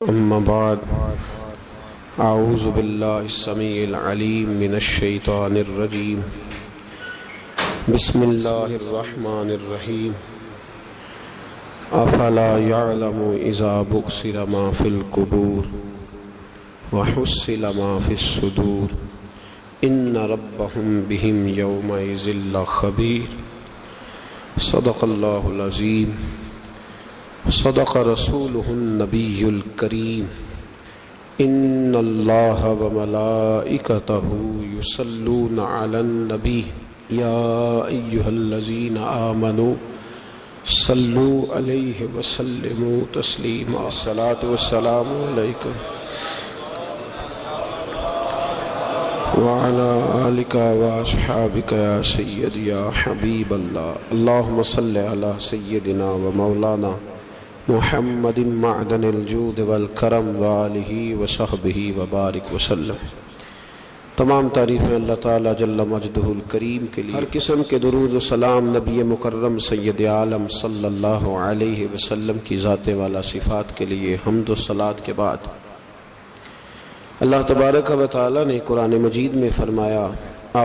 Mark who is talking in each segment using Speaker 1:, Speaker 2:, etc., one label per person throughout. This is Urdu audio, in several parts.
Speaker 1: أما بعد أعوذ بالله السميع العليم من الشيطان الرجيم بسم الله الرحمن الرحيم أفلا يعلم إذا بؤثر ما في القبور وحصل ما في الصدور إن ربهم بهم يومئذ لخبير صدق الله العظيم صدق رسوله النبي الكريم إن الله وملائكته يصلون على النبي يا أيها الذين آمنوا صلوا عليه وسلموا تسليما الصلاة والسلام عليكم وعلى آلك وأصحابك يا سيدي يا حبيب الله اللهم صل على سيدنا ومولانا محمد معدن الجود والکرم وآلہ وصحبہ وبارک وسلم۔ تمام تعریفیں اللہ تعالیٰ جل مجدہ الکریم کے لیے، ہر قسم کے درود و سلام نبی مکرم سید عالم صلی اللہ علیہ وسلم کی ذات والا صفات کے لیے حمد و صلات کے بعد اللہ تبارک و تعالیٰ نے قرآن مجید میں فرمایا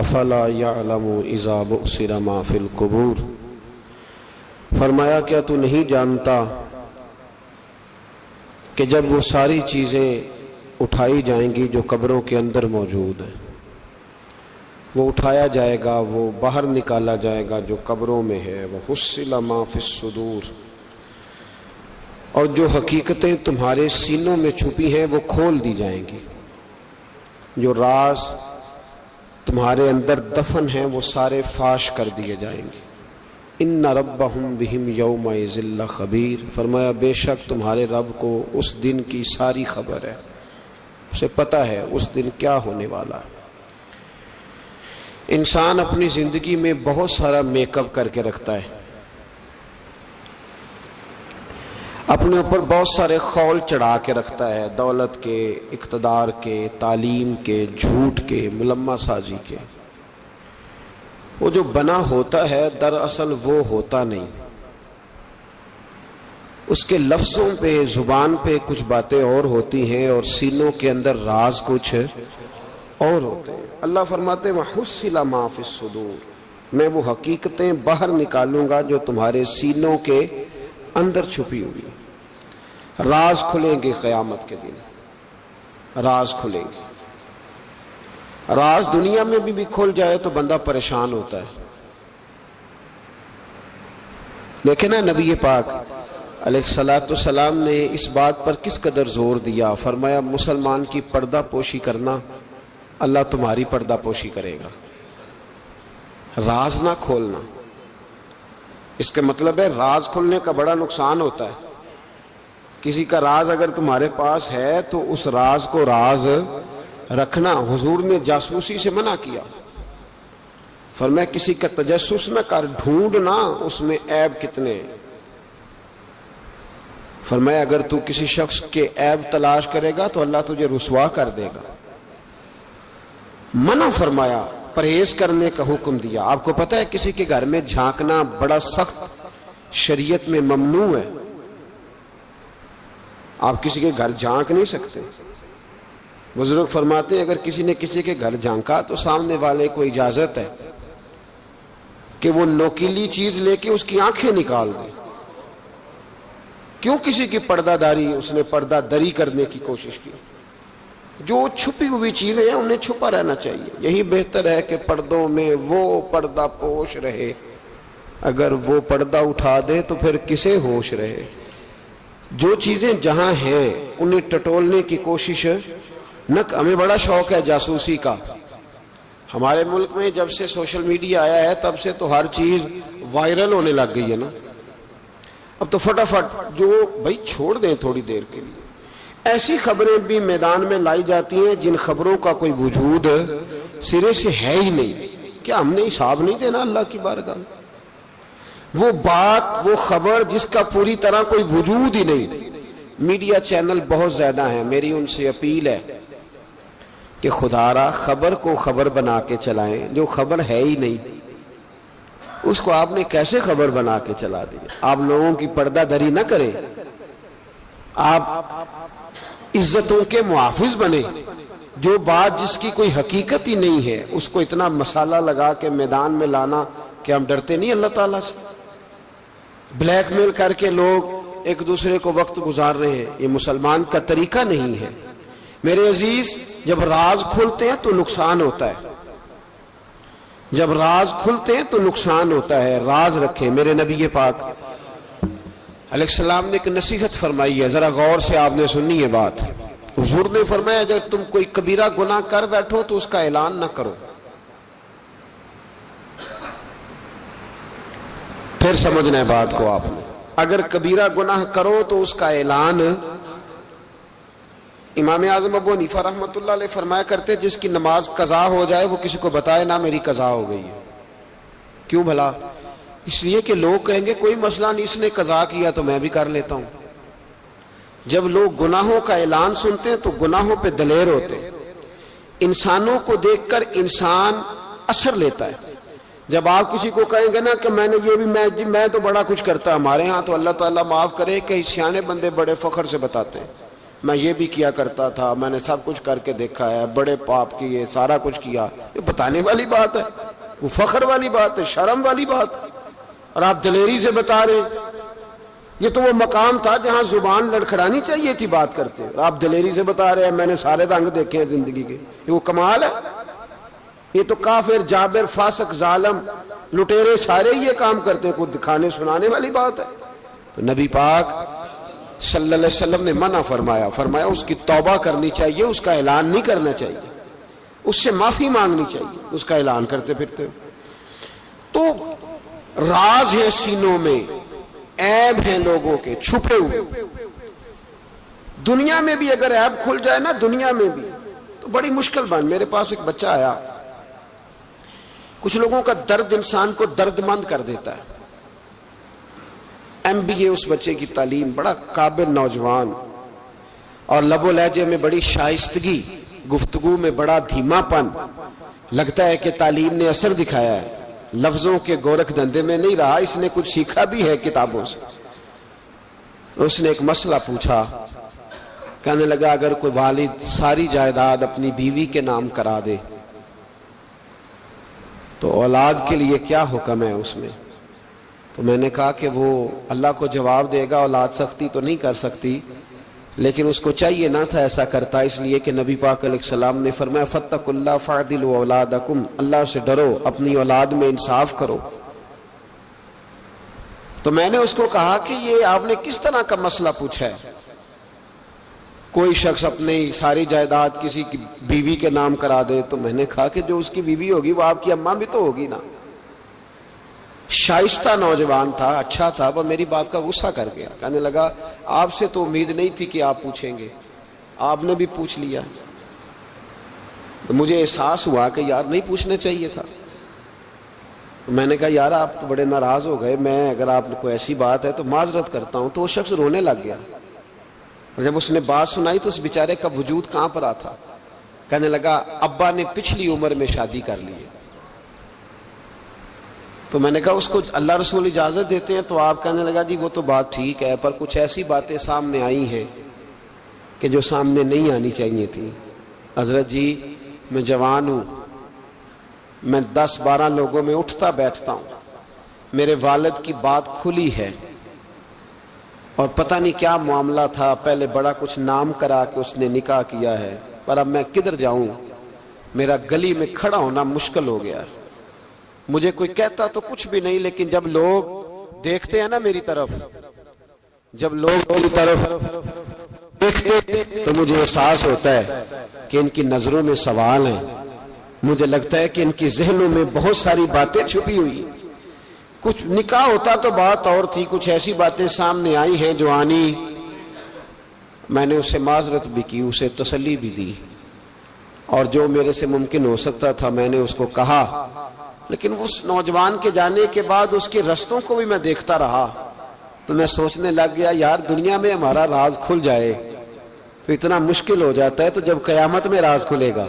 Speaker 1: افلا یعلم اذا بؤثر ما فی القبور، فرمایا کیا تو نہیں جانتا کہ جب وہ ساری چیزیں اٹھائی جائیں گی جو قبروں کے اندر موجود ہیں، وہ اٹھایا جائے گا، وہ باہر نکالا جائے گا جو قبروں میں ہے، وحصل ما فی الصدور، اور جو حقیقتیں تمہارے سینوں میں چھپی ہیں وہ کھول دی جائیں گی، جو راز تمہارے اندر دفن ہیں وہ سارے فاش کر دیے جائیں گے۔ ان ربہم بہم یومئذ لخبیر، فرمایا بے شک تمہارے رب کو اس دن کی ساری خبر ہے، اسے پتہ ہے اس دن کیا ہونے والا ہے۔ انسان اپنی زندگی میں بہت سارا میک اپ کر کے رکھتا ہے، اپنے اوپر بہت سارے خول چڑھا کے رکھتا ہے، دولت کے، اقتدار کے، تعلیم کے، جھوٹ کے، ملمہ سازی کے۔ وہ جو بنا ہوتا ہے دراصل وہ ہوتا نہیں، اس کے لفظوں پہ، زبان پہ کچھ باتیں اور ہوتی ہیں اور سینوں کے اندر راز کچھ اور ہوتے ہیں۔ اللہ فرماتے ہیں وَحُصِّلَ مَا فِي الصُّدُورِ، میں وہ حقیقتیں باہر نکالوں گا جو تمہارے سینوں کے اندر چھپی ہوئی۔ راز کھلیں گے قیامت کے دن، راز کھلیں گے۔ راز دنیا میں بھی کھل جائے تو بندہ پریشان ہوتا ہے، لیکن نبی پاک علیہ السلام نے اس بات پر کس قدر زور دیا، فرمایا مسلمان کی پردہ پوشی کرنا، اللہ تمہاری پردہ پوشی کرے گا، راز نہ کھولنا۔ اس کا مطلب ہے راز کھلنے کا بڑا نقصان ہوتا ہے۔ کسی کا راز اگر تمہارے پاس ہے تو اس راز کو راز رکھنا، حضور نے جاسوسی سے منع کیا، فرمایا کسی کا تجسس نہ کر، ڈھونڈنا اس میں عیب کتنے ہیں۔ فرمایا اگر تو کسی شخص کے عیب تلاش کرے گا تو اللہ تجھے رسوا کر دے گا۔ منع فرمایا، پرہیز کرنے کا حکم دیا۔ آپ کو پتہ ہے کسی کے گھر میں جھانکنا بڑا سخت شریعت میں ممنوع ہے، آپ کسی کے گھر جھانک نہیں سکتے۔ بزرگ فرماتے ہیں اگر کسی نے کسی کے گھر جھانکا تو سامنے والے کو اجازت ہے کہ وہ نوکیلی چیز لے کے اس کی آنکھیں نکال دے۔ کیوں کسی کی پردہ داری، اس نے پردہ دری کرنے کی کوشش کی۔ جو چھپی ہوئی چیزیں ہیں انہیں چھپا رہنا چاہیے، یہی بہتر ہے کہ پردوں میں وہ پردہ پوش رہے، اگر وہ پردہ اٹھا دے تو پھر کسے ہوش رہے۔ جو چیزیں جہاں ہیں انہیں ٹٹولنے کی کوشش نہ۔ ہمیں بڑا شوق ہے جاسوسی کا، ہمارے ملک میں جب سے سوشل میڈیا آیا ہے تب سے تو ہر چیز وائرل ہونے لگ گئی ہے نا۔ اب تو فٹافٹ جو بھائی چھوڑ دیں تھوڑی دیر کے لیے، ایسی خبریں بھی میدان میں لائی جاتی ہیں جن خبروں کا کوئی وجود سرے سے ہے ہی نہیں۔ کیا ہم نے حساب نہیں دینا اللہ کی بارگاہ میں؟ وہ بات، وہ خبر جس کا پوری طرح کوئی وجود ہی نہیں۔ میڈیا چینل بہت زیادہ ہیں، میری ان سے اپیل ہے کہ خدا را خبر کو خبر بنا کے چلائیں، جو خبر ہے ہی نہیں اس کو آپ نے کیسے خبر بنا کے چلا دی۔ آپ لوگوں کی پردہ دری نہ کریں، آپ عزتوں کے محافظ بنے. جو بات جس کی کوئی حقیقت ہی نہیں ہے اس کو اتنا مسالہ لگا کے میدان میں لانا کہ ہم ڈرتے نہیں اللہ تعالیٰ سے. بلیک میل کر کے لوگ ایک دوسرے کو وقت گزار رہے ہیں, یہ مسلمان کا طریقہ نہیں ہے. میرے عزیز, جب راز کھلتے ہیں تو نقصان ہوتا ہے, جب راز کھلتے ہیں تو نقصان ہوتا ہے. راز رکھیں. میرے نبی پاک علیہ السلام نے ایک نصیحت فرمائی ہے, ذرا غور سے آپ نے سننی ہے بات. حضور نے فرمایا اگر تم کوئی کبیرہ گناہ کر بیٹھو تو اس کا اعلان نہ کرو. پھر سمجھنا ہے بات کو آپ نے. اگر کبیرہ گناہ کرو تو اس کا اعلان. امام اعظم ابو حنیفہ رحمۃ اللہ علیہ فرمایا کرتے جس کی نماز قضا ہو جائے وہ کسی کو بتائے نہ میری قضا ہو گئی ہے. کیوں بھلا؟ اس لیے کہ لوگ کہیں گے کوئی مسئلہ نہیں, اس نے قضا کیا تو میں بھی کر لیتا ہوں. جب لوگ گناہوں کا اعلان سنتے ہیں تو گناہوں پہ دلیر ہوتے ہیں. انسانوں کو دیکھ کر انسان اثر لیتا ہے. جب آپ کسی کو کہیں گے نا کہ میں نے یہ بھی میں تو بڑا کچھ کرتا, ہمارے ہاں تو اللہ تعالیٰ معاف کرے کہ سیانے بندے بڑے فخر سے بتاتے ہیں میں یہ بھی کیا کرتا تھا, میں نے سب کچھ کر کے دیکھا ہے, بڑے پاپ کیے, سارا کچھ کیا. یہ بتانے والی بات ہے, وہ فخر والی بات ہے, شرم والی بات ہے. اور آپ دلیری سے بتا رہے ہیں. یہ تو وہ مقام تھا جہاں زبان لڑکھڑانی چاہیے تھی بات کرتے, اور آپ دلیری سے بتا رہے ہیں میں نے سارے رنگ دیکھے ہیں زندگی کے. یہ وہ کمال ہے. یہ تو کافر, جابر, فاسق, ظالم, لٹیرے سارے یہ کام کرتے ہیں. کچھ دکھانے سنانے والی بات ہے. تو نبی پاک صلی اللہ علیہ وسلم نے منع فرمایا اس کی توبہ کرنی چاہیے, اس کا اعلان نہیں کرنا چاہیے, اس سے معافی مانگنی چاہیے. اس کا اعلان کرتے پھرتے تو راز ہے سینوں میں, عیب ہیں لوگوں کے چھپے ہوئے. دنیا میں بھی اگر عیب کھل جائے نا, دنیا میں بھی تو بڑی مشکل بن. میرے پاس ایک بچہ آیا, کچھ لوگوں کا درد انسان کو درد مند کر دیتا ہے. MBA اس بچے کی تعلیم, بڑا قابل نوجوان, اور لب و لہجے میں بڑی شائستگی, گفتگو میں بڑا دھیما پن. لگتا ہے کہ تعلیم نے اثر دکھایا ہے, لفظوں کے گورکھ دھندے میں نہیں رہا, اس نے کچھ سیکھا بھی ہے کتابوں سے. اس نے ایک مسئلہ پوچھا, کہنے لگا اگر کوئی والد ساری جائیداد اپنی بیوی کے نام کرا دے تو اولاد کے لیے کیا حکم ہے اس میں؟ تو میں نے کہا کہ وہ اللہ کو جواب دے گا, اولاد سختی تو نہیں کر سکتی, لیکن اس کو چاہیے نہ تھا ایسا کرتا, اس لیے کہ نبی پاک علیہ السلام نے فرمایا فاتقوا اللہ فاعدلوا اولادکم, اللہ سے ڈرو, اپنی اولاد میں انصاف کرو. تو میں نے اس کو کہا کہ یہ آپ نے کس طرح کا مسئلہ پوچھا ہے؟ کوئی شخص اپنی ساری جائیداد کسی کی بیوی کے نام کرا دے. تو میں نے کہا کہ جو اس کی بیوی ہوگی وہ آپ کی اماں بھی تو ہوگی نا. شائستہ نوجوان تھا, اچھا تھا, وہ میری بات کا غصہ کر گیا. کہنے لگا آپ سے تو امید نہیں تھی کہ آپ پوچھیں گے, آپ نے بھی پوچھ لیا. مجھے احساس ہوا کہ یار نہیں پوچھنا چاہیے تھا. میں نے کہا یار آپ تو بڑے ناراض ہو گئے, میں اگر آپ کو ایسی بات ہے تو معذرت کرتا ہوں. تو وہ شخص رونے لگ گیا. جب اس نے بات سنائی تو اس بیچارے کا وجود کہاں پر آتا. کہنے لگا ابا نے پچھلی عمر میں شادی کر لی ہے. تو میں نے کہا اس کو اللہ رسول اجازت دیتے ہیں. تو آپ کہنے لگا جی وہ تو بات ٹھیک ہے, پر کچھ ایسی باتیں سامنے آئی ہیں کہ جو سامنے نہیں آنی چاہیے تھی. حضرت جی میں جوان ہوں, میں 10-12 لوگوں میں اٹھتا بیٹھتا ہوں, میرے والد کی بات کھلی ہے اور پتہ نہیں کیا معاملہ تھا, پہلے بڑا کچھ نام کرا کہ اس نے نکاح کیا ہے, پر اب میں کدھر جاؤں, میرا گلی میں کھڑا ہونا مشکل ہو گیا. مجھے کوئی کہتا تو کچھ بھی نہیں, لیکن جب لوگ دیکھتے ہیں نا میری طرف, جب لوگ میری طرف دیکھتے تو مجھے احساس ہوتا ہے کہ ان کی نظروں میں سوال ہیں. مجھے لگتا ہے کہ ان کی ذہنوں میں بہت ساری باتیں چھپی ہوئی. کچھ نکاح ہوتا تو بات اور تھی, کچھ ایسی باتیں سامنے آئی ہیں جو آنی. میں نے اسے معذرت بھی کی, اسے تسلی بھی دی, اور جو میرے سے ممکن ہو سکتا تھا میں نے اس کو کہا. لیکن اس نوجوان کے جانے کے بعد اس کے رستوں کو بھی میں دیکھتا رہا تو میں سوچنے لگ گیا یار دنیا میں ہمارا راز کھل جائے تو اتنا مشکل ہو جاتا ہے, تو جب قیامت میں راز کھلے گا.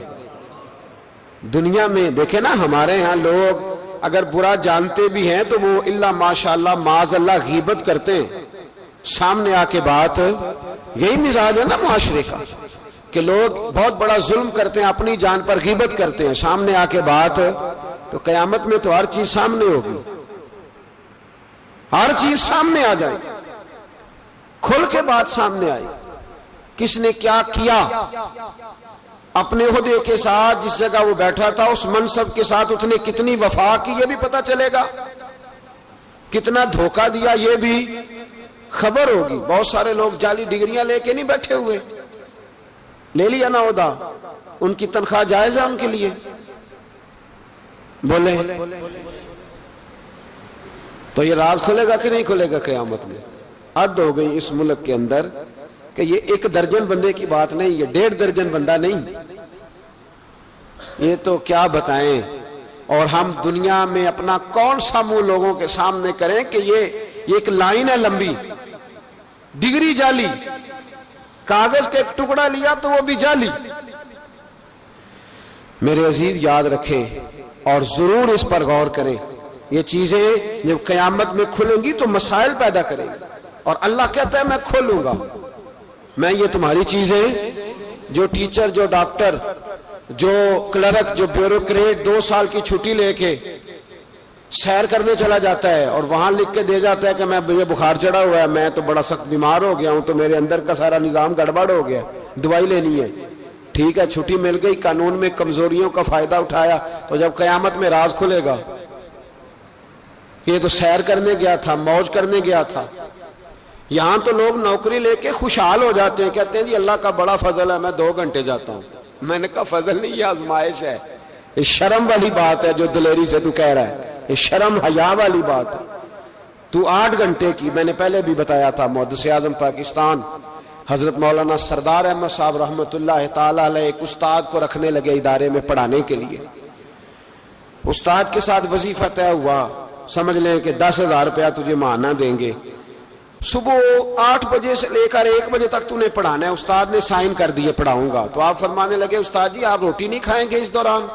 Speaker 1: دنیا میں دیکھیں نا ہمارے ہاں لوگ اگر برا جانتے بھی ہیں تو وہ اللہ ماشاءاللہ معاذ اللہ غیبت کرتے ہیں, سامنے آ کے بات یہی مزاج ہے نا معاشرے کا کہ لوگ بہت بڑا ظلم کرتے ہیں، اپنی جان پر غیبت کرتے ہیں، سامنے آ کے بات تو قیامت میں تو ہر چیز سامنے ہوگی، ہر چیز سامنے آ جائے، کھل کے بات سامنے آئے، کس نے کیا کیا، اپنے عہدے کے ساتھ جس جگہ وہ بیٹھا تھا اس منصب کے ساتھ اس نے کتنی وفا کی یہ بھی پتہ چلے گا، کتنا دھوکہ دیا یہ بھی خبر ہوگی۔ بہت سارے لوگ جعلی ڈگریاں لے کے نہیں بیٹھے ہوئے، لے لیا نا عہدہ، ان کی تنخواہ جائز ہے ان کے لیے، بولے تو یہ راز کھلے گا کہ نہیں کھلے گا قیامت میں؟ حد ہو گئی اس ملک کے اندر کہ یہ 1 درجن بندے کی بات نہیں، یہ 1.5 درجن بندہ نہیں، یہ تو کیا بتائیں۔ اور ہم دنیا میں اپنا کون سا منہ لوگوں کے سامنے کریں کہ یہ ایک لائن ہے لمبی، ڈگری جعلی، کاغذ کا ایک ٹکڑا لیا تو وہ بھی جعلی۔ میرے عزیز یاد رکھیں اور ضرور اس پر غور کریں، یہ چیزیں جب قیامت میں کھلیں گی تو مسائل پیدا کریں گی، اور اللہ کہتا ہے میں کھولوں گا، میں یہ تمہاری چیزیں، جو ٹیچر، جو ڈاکٹر، جو کلرک، جو بیوروکریٹ 2 سال کی چھٹی لے کے سیر کرنے چلا جاتا ہے اور وہاں لکھ کے دے جاتا ہے کہ میں مجھے بخار چڑھا ہوا ہے، میں تو بڑا سخت بیمار ہو گیا ہوں، تو میرے اندر کا سارا نظام گڑبڑ ہو گیا، دوائی لینی ہے، ٹھیک ہے چھٹی مل گئی، قانون میں کمزوریوں کا فائدہ اٹھایا، تو جب قیامت میں راز کھلے گا یہ تو سیر کرنے گیا تھا، موج کرنے گیا تھا۔ یہاں تو لوگ نوکری لے کے خوشحال ہو جاتے ہیں، کہتے ہیں جی اللہ کا بڑا فضل ہے، میں 2 گھنٹے جاتا ہوں۔ میں نے کہا فضل نہیں، یہ آزمائش ہے، یہ شرم والی بات ہے جو دلیری سے تو کہہ رہا ہے، یہ شرم حیا والی بات ہے۔ تو 8 گھنٹے کی، میں نے پہلے بھی بتایا تھا، محدث اعظم پاکستان حضرت مولانا سردار احمد صاحب رحمۃ اللہ تعالی علیہ ایک استاد کو رکھنے لگے ادارے میں پڑھانے کے لیے، استاد کے ساتھ وظیفہ طے ہوا، سمجھ لیں کہ 10,000 روپیہ تجھے ماہانہ دیں گے، صبح 8 بجے سے لے کر 1 بجے تک تو نے پڑھانا ہے۔ استاد نے سائن کر دیے پڑھاؤں گا، تو آپ فرمانے لگے استاد جی آپ روٹی نہیں کھائیں گے اس دوران،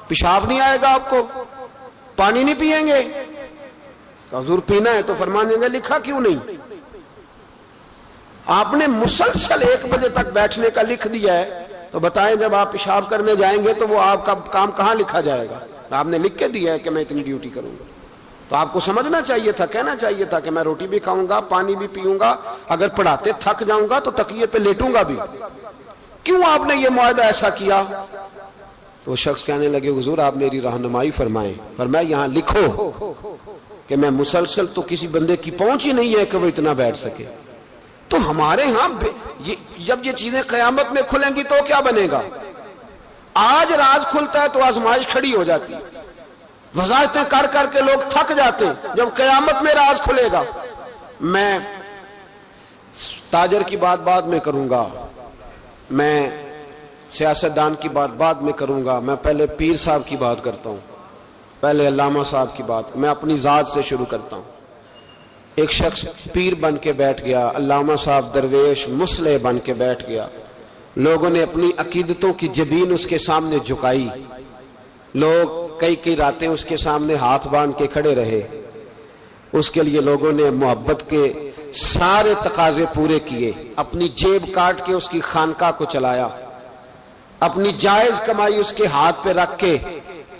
Speaker 1: پیشاب نہیں آئے گا آپ کو، پانی نہیں پیئیں گے؟ حضور پینا ہے، تو فرمانے لگے لکھا کیوں نہیں؟ آپ نے مسلسل 1 بجے تک بیٹھنے کا لکھ دیا ہے، تو بتائیں جب آپ پیشاب کرنے جائیں گے تو وہ آپ کا کام کہاں لکھا جائے گا؟ آپ نے لکھ کے دیا ہے کہ میں اتنی ڈیوٹی کروں گا، تو آپ کو سمجھنا چاہیے تھا، کہنا چاہیے تھا کہ میں روٹی بھی کھاؤں گا، پانی بھی پیوں گا، اگر پڑھاتے تھک جاؤں گا تو تکیے پہ لیٹوں گا بھی، کیوں آپ نے یہ معاہدہ ایسا کیا؟ تو وہ شخص کہنے لگے حضور آپ میری رہنمائی فرمائیں۔ فرمایا یہاں لکھو کہ میں مسلسل، تو کسی بندے کی پہنچ ہی نہیں ہے کہ وہ اتنا بیٹھ سکے۔ تو ہمارے ہاں جب یہ چیزیں قیامت میں کھلیں گی تو کیا بنے گا؟ آج راز کھلتا ہے تو آزمائش کھڑی ہو جاتی ہے، وضاحتیں کر کر کے لوگ تھک جاتے ہیں، جب قیامت میں راز کھلے گا۔ میں تاجر کی بات بعد میں کروں گا، میں سیاستدان کی بات بعد میں کروں گا، میں پہلے پیر صاحب کی بات کرتا ہوں، پہلے علامہ صاحب کی بات، میں اپنی ذات سے شروع کرتا ہوں۔ ایک شخص پیر بن کے بیٹھ گیا، علامہ صاحب درویش مصلح بن کے بیٹھ گیا، لوگوں نے اپنی عقیدتوں کی جبین اس کے سامنے جھکائی، لوگ کئی راتیں اس کے سامنے ہاتھ باندھ کے کھڑے رہے، اس کے لیے لوگوں نے محبت کے سارے تقاضے پورے کیے، اپنی جیب کاٹ کے اس کی خانقاہ کو چلایا، اپنی جائز کمائی اس کے ہاتھ پہ رکھ کے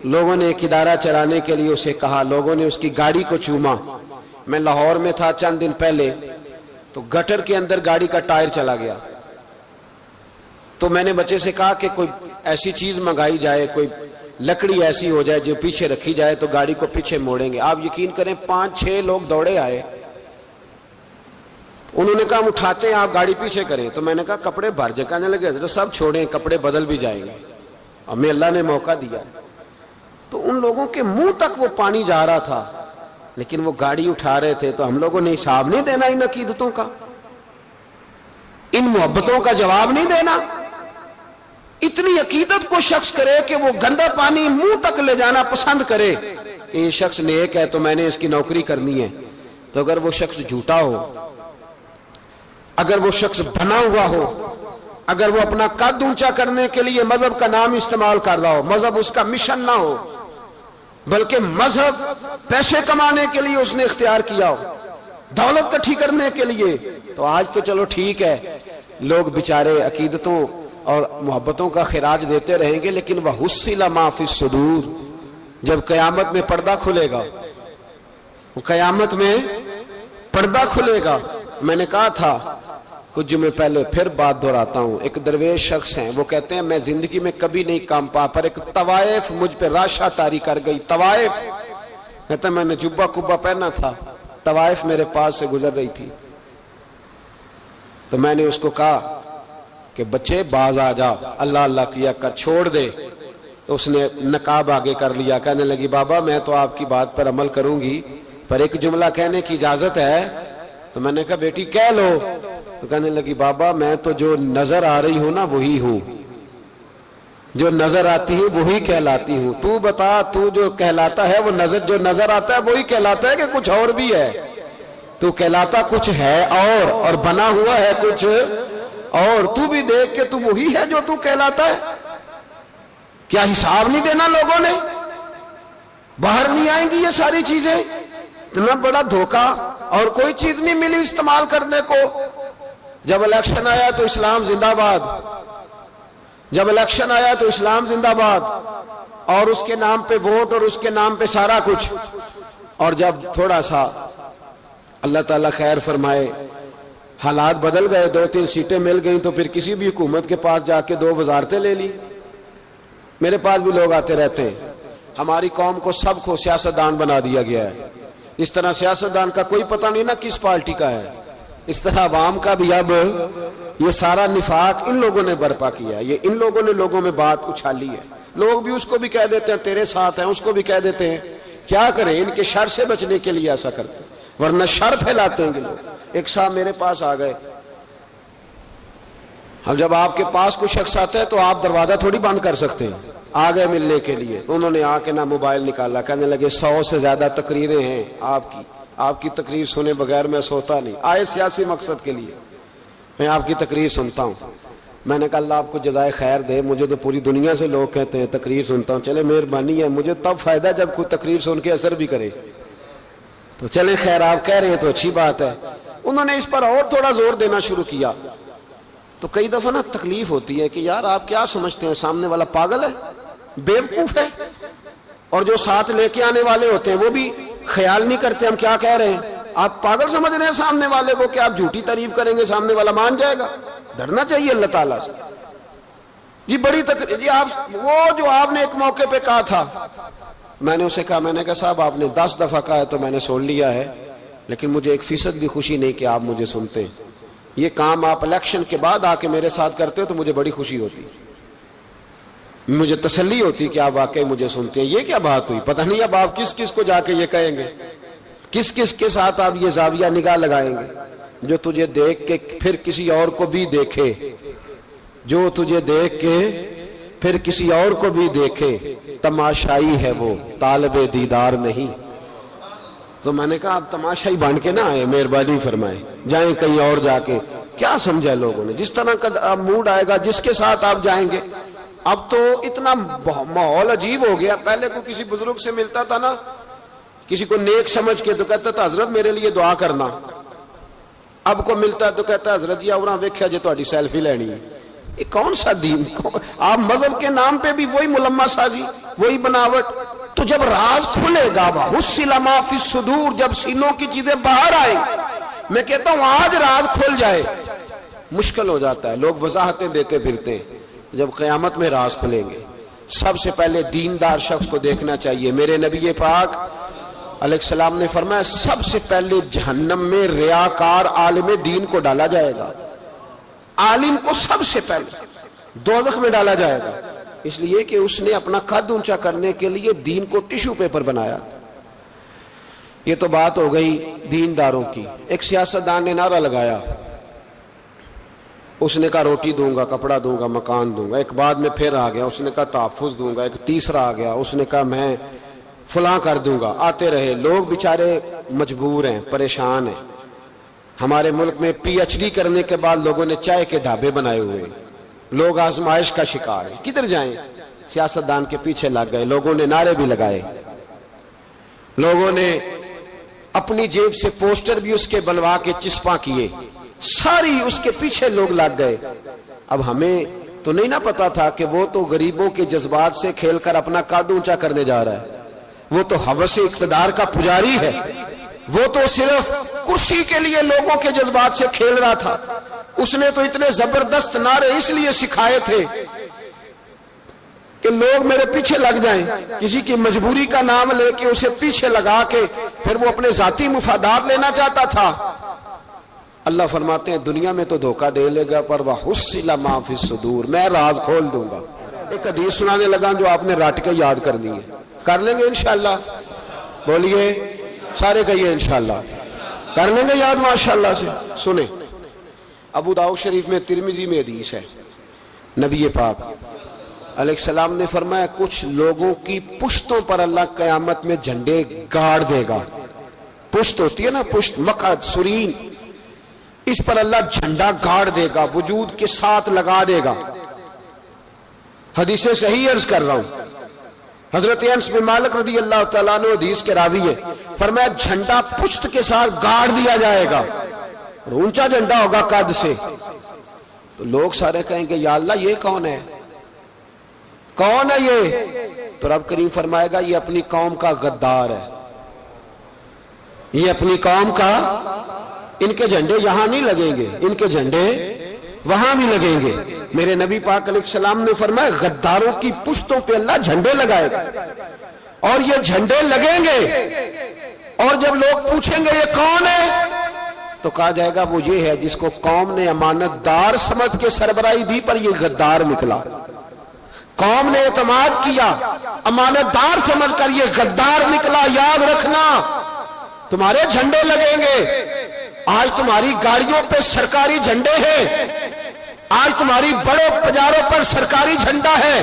Speaker 1: لوگوں نے ایک ادارہ چلانے کے لیے اسے کہا، لوگوں نے اس کی گاڑی کو چوما۔ میں لاہور میں تھا چند دن پہلے، تو گٹر کے اندر گاڑی کا ٹائر چلا گیا، تو میں نے بچے سے کہا کہ کوئی ایسی چیز منگائی جائے، کوئی لکڑی ایسی ہو جائے جو پیچھے رکھی جائے تو گاڑی کو پیچھے موڑیں گے۔ آپ یقین کریں 5-6 لوگ دوڑے آئے، انہوں نے کہا ہم اٹھاتے ہیں آپ گاڑی پیچھے کریں، تو میں نے کہا کپڑے بھر جائیں، کہنے لگے حضرت صاحب چھوڑیں کپڑے بدل بھی جائیں گے، ہمیں اللہ نے موقع دیا۔ تو ان لوگوں کے منہ تک وہ پانی جا رہا تھا، لیکن وہ گاڑی اٹھا رہے تھے، تو ہم لوگوں نے حساب نہیں دینا ان عقیدتوں کا، ان محبتوں کا جواب نہیں دینا؟ اتنی عقیدت کو شخص کرے کہ وہ گندا پانی منہ تک لے جانا پسند کرے کہ یہ شخص نیک ہے تو میں نے اس کی نوکری کرنی ہے، تو اگر وہ شخص جھوٹا ہو، اگر وہ شخص بنا ہوا ہو، اگر وہ اپنا قد اونچا کرنے کے لیے مذہب کا نام استعمال کر رہا ہو، مذہب اس کا مشن نہ ہو، بلکہ مذہب پیسے کمانے کے لیے اس نے اختیار کیا ہو، دولت اکٹھی کرنے کے لیے، تو آج تو چلو ٹھیک ہے، لوگ بیچارے عقیدتوں اور محبتوں کا خراج دیتے رہیں گے، لیکن وَحُصِّلَ مَا فِي الصُّدُورِ، جب قیامت میں پردہ کھلے گا، قیامت میں پردہ کھلے گا. میں نے کہا تھا کچھ جمعے پہلے، پھر بات دہراتا ہوں. ایک درویش شخص ہیں، وہ کہتے ہیں میں زندگی میں کبھی نہیں کام پا، پر ایک طوائف مجھ پہ راشا طاری کر گئی. طوائف کہتے ہیں میں نے جبہ کبہ پہنا تھا، طوائف میرے پاس سے گزر رہی تھی، تو میں نے اس کو کہا کہ بچے باز آ جا، اللہ اللہ کیا کر، چھوڑ دے. تو اس نے نقاب آگے کر لیا، کہنے لگی بابا میں تو آپ کی بات پر عمل کروں گی، پر ایک جملہ کہنے کی اجازت ہے؟ تو میں نے کہا بیٹی کہہ لو. تو کہنے لگی بابا میں تو جو نظر آ رہی ہوں نا وہی ہوں، جو نظر آتی ہوں وہی کہلاتی ہوں. تو بتا تو جو کہلاتا ہے وہ جو نظر آتا ہے وہی کہلاتا ہے کہ کچھ اور بھی ہے؟ تو کہلاتا کچھ ہے اور بنا ہوا ہے کچھ اور. تو بھی دیکھ کہ تو وہی ہے جو تو کہلاتا ہے. کیا حساب نہیں دینا لوگوں نے؟ باہر نہیں آئیں گی یہ ساری چیزیں؟ اتنا بڑا دھوکہ، اور کوئی چیز نہیں ملی استعمال کرنے کو. جب الیکشن آیا تو اسلام زندہ باد، جب الیکشن آیا تو اسلام زندہ باد، اور اس کے نام پہ ووٹ اور اس کے نام پہ سارا کچھ. اور جب تھوڑا سا اللہ تعالیٰ خیر فرمائے حالات بدل گئے، 2-3 سیٹیں مل گئیں، تو پھر کسی بھی حکومت کے پاس جا کے 2 وزارتیں لے لی. میرے پاس بھی لوگ آتے رہتے ہیں. ہماری قوم کو سب کو سیاستدان بنا دیا گیا ہے. اس طرح سیاستدان کا کوئی پتہ نہیں نا کس پارٹی کا ہے، اس طرح عوام کا بھی اب یہ سارا نفاق ان لوگوں نے برپا کیا ہے. یہ ان لوگوں نے لوگوں میں بات اچھالی ہے. لوگ بھی اس کو بھی کہہ دیتے ہیں تیرے ساتھ ہیں، اس کو بھی کہہ دیتے ہیں. کیا کریں، ان کے شر سے بچنے کے لیے ایسا کرتے ہیں، ورنہ شر پھیلاتے ہیں لوگ. ایک صاحب میرے پاس آ گئے. اب جب آپ کے پاس کوئی شخص آتا ہے تو آپ دروازہ تھوڑی بند کر سکتے ہیں. آ گئے ملنے کے لیے، تو انہوں نے آ کے نہ موبائل نکالا، کہنے لگے 100 سے زیادہ تقریریں ہیں آپ کی تقریر سنے بغیر میں سوتا نہیں. آئے سیاسی مقصد کے لیے، میں آپ کی تقریر سنتا ہوں. میں نے کہا اللہ آپ کو جزائے خیر دے، مجھے تو پوری دنیا سے لوگ کہتے ہیں تقریر سنتا ہوں. چلے مہربانی ہے، مجھے تب فائدہ جب کوئی تقریر سن کے اثر بھی کرے. تو چلے خیر، آپ کہہ رہے ہیں تو اچھی بات ہے. انہوں نے اس پر اور تھوڑا زور دینا شروع کیا. تو کئی دفعہ نا تکلیف ہوتی ہے کہ یار آپ کیا سمجھتے ہیں سامنے والا پاگل ہے، بیوقوف ہے؟ اور جو ساتھ لے کے آنے والے ہوتے ہیں وہ بھی خیال نہیں کرتے ہم کیا کہہ رہے ہیں. آپ پاگل سمجھ رہے ہیں سامنے والے کو کہ آپ جھوٹی تعریف کریں گے سامنے والا مان جائے گا. ڈرنا چاہیے اللہ تعالیٰ سے. یہ بڑی تکلیف. یہ آپ وہ جو آپ نے ایک موقع پہ کہا تھا، میں نے اسے کہا، میں نے کہا صاحب آپ نے 10 دفعہ کہا ہے تو میں نے سن لیا ہے، لیکن مجھے 1% بھی خوشی نہیں کہ آپ مجھے سنتے. یہ کام آپ الیکشن کے بعد آ کے میرے ساتھ کرتے تو مجھے بڑی خوشی ہوتی، مجھے تسلی ہوتی کہ آپ واقعی مجھے سنتے ہیں. یہ کیا بات ہوئی؟ پتہ نہیں اب آپ کس کس کو جا کے یہ کہیں گے، کس کس کے ساتھ آپ یہ زاویہ نگاہ لگائیں گے. جو تجھے دیکھ کے پھر کسی اور کو بھی دیکھے، جو تجھے دیکھ کے پھر کسی اور کو بھی دیکھے، تماشائی ہے وہ طالب دیدار نہیں. تو میں نے کہا آپ تماشائی بن کے نہ آئے، مہربانی فرمائیں جائیں کہیں اور. جا کے کیا سمجھا لوگوں نے؟ جس طرح کا موڈ آئے گا، جس کے ساتھ آپ جائیں گے. اب تو اتنا ماحول عجیب ہو گیا. پہلے کو کسی بزرگ سے ملتا تھا نا، کسی کو نیک سمجھ کے تو کہتا تھا حضرت میرے لیے دعا کرنا. اب کو ملتا تو کہتا حضرت جی اوراں ویکھیا جے تہاڈی سیلفی لینی ہے. یہ کون سا دین؟ آپ مذہب کے نام پہ بھی وہی ملمہ سازی، وہی بناوٹ. تو جب راز کھلے گا، وَحُصِّلَ مَا فِي الصُّدُورِ، جب سینوں کی چیزیں باہر آئیں، میں کہتا ہوں آج راز کھل جائے مشکل ہو جاتا ہے. لوگ وضاحتیں دیتے پھرتے ہیں. جب قیامت میں راز کھلیں گے، سب سے پہلے دیندار شخص کو دیکھنا چاہیے. میرے نبی پاک علیہ السلام نے فرمایا سب سے پہلے جہنم میں ریاکار عالم دین کو ڈالا جائے گا. عالم کو سب سے پہلے دوزخ میں ڈالا جائے گا، اس لیے کہ اس نے اپنا قد اونچا کرنے کے لیے دین کو ٹیشو پیپر بنایا. یہ تو بات ہو گئی دینداروں کی. ایک سیاستدان نے نعرہ لگایا، اس نے کہا روٹی دوں گا، کپڑا دوں گا، مکان دوں گا. ایک بعد میں پھر آ گیا، اس نے کہا تحفظ دوں گا. ایک تیسرا آ گیا، اس نے کہا میں فلاں کر دوں گا. آتے رہے. لوگ بیچارے مجبور ہیں، پریشان ہیں. ہمارے ملک میں PhD کرنے کے بعد لوگوں نے چائے کے ڈھابے بنائے ہوئے ہیں. لوگ آزمائش کا شکار ہیں. کدھر جائیں؟ سیاستدان کے پیچھے لگ گئے. لوگوں نے نعرے بھی لگائے، لوگوں نے اپنی جیب سے پوسٹر بھی اس کے بنوا کے چسپاں کیے. ساری اس کے پیچھے لوگ لگ گئے. اب ہمیں تو نہیں نہ پتا تھا کہ وہ تو غریبوں کے جذبات سے کھیل کر اپنا قد اونچا کرنے جا رہا ہے. وہ تو ہوس اقتدار کا پجاری ہے. وہ تو صرف کرسی کے لیے لوگوں کے جذبات سے کھیل رہا تھا. اس نے تو اتنے زبردست نعرے اس لیے سکھائے تھے کہ لوگ میرے پیچھے لگ جائیں. کسی کی مجبوری کا نام لے کے اسے پیچھے لگا کے پھر وہ اپنے ذاتی مفادات لینا چاہتا تھا. اللہ فرماتے ہیں دنیا میں تو دھوکہ دے لے گا پر وَحُصِّلَ مَا فِي الصُّدُورِ، میں راز کھول دوں گا. ایک حدیث سنانے لگا جو آپ نے رٹ کے یاد کرنی ہے. کر لیں گے انشاءاللہ؟ بولیے سارے کہیے انشاءاللہ. کر لیں گے یاد ماشاءاللہ سے. سنیں، ابو داؤد شریف میں، ترمذی میں حدیث ہے. نبی پاک علیہ السلام نے فرمایا کچھ لوگوں کی پشتوں پر اللہ قیامت میں جھنڈے گاڑ دے گا. پشت ہوتی ہے نا، پشت، مقعد، سرین، اس پر اللہ جھنڈا گاڑ دے گا، وجود کے ساتھ لگا دے گا. حدیث صحیح عرض کر رہا ہوں. حضرت انس بن مالک رضی اللہ تعالیٰ عنہ حدیث کے راوی ہے، فرمایا جھنڈا پشت کے ساتھ گاڑ دیا جائے گا اور اونچا جھنڈا ہوگا قد سے. تو لوگ سارے کہیں گے یا اللہ یہ کون ہے، کون ہے یہ؟ تو رب کریم فرمائے گا یہ اپنی قوم کا غدار ہے، یہ اپنی قوم کا. ان کے جھنڈے یہاں نہیں لگیں گے، ان کے جھنڈے وہاں بھی لگیں گے. میرے نبی پاک علیہ السلام نے فرمایا غداروں کی پشتوں پہ اللہ جھنڈے لگائے گا اور یہ جھنڈے لگیں گے. اور جب لوگ پوچھیں گے یہ کون ہے تو کہا جائے گا وہ یہ ہے جس کو قوم نے امانت دار سمجھ کے سربراہی دی پر یہ غدار نکلا. قوم نے اعتماد کیا، امانت دار سمجھ کر یہ غدار نکلا. یاد رکھنا تمہارے جھنڈے لگیں گے. آج تمہاری گاڑیوں پہ سرکاری جھنڈے ہیں، آج تمہاری بڑے بازاروں پر سرکاری جھنڈا ہے.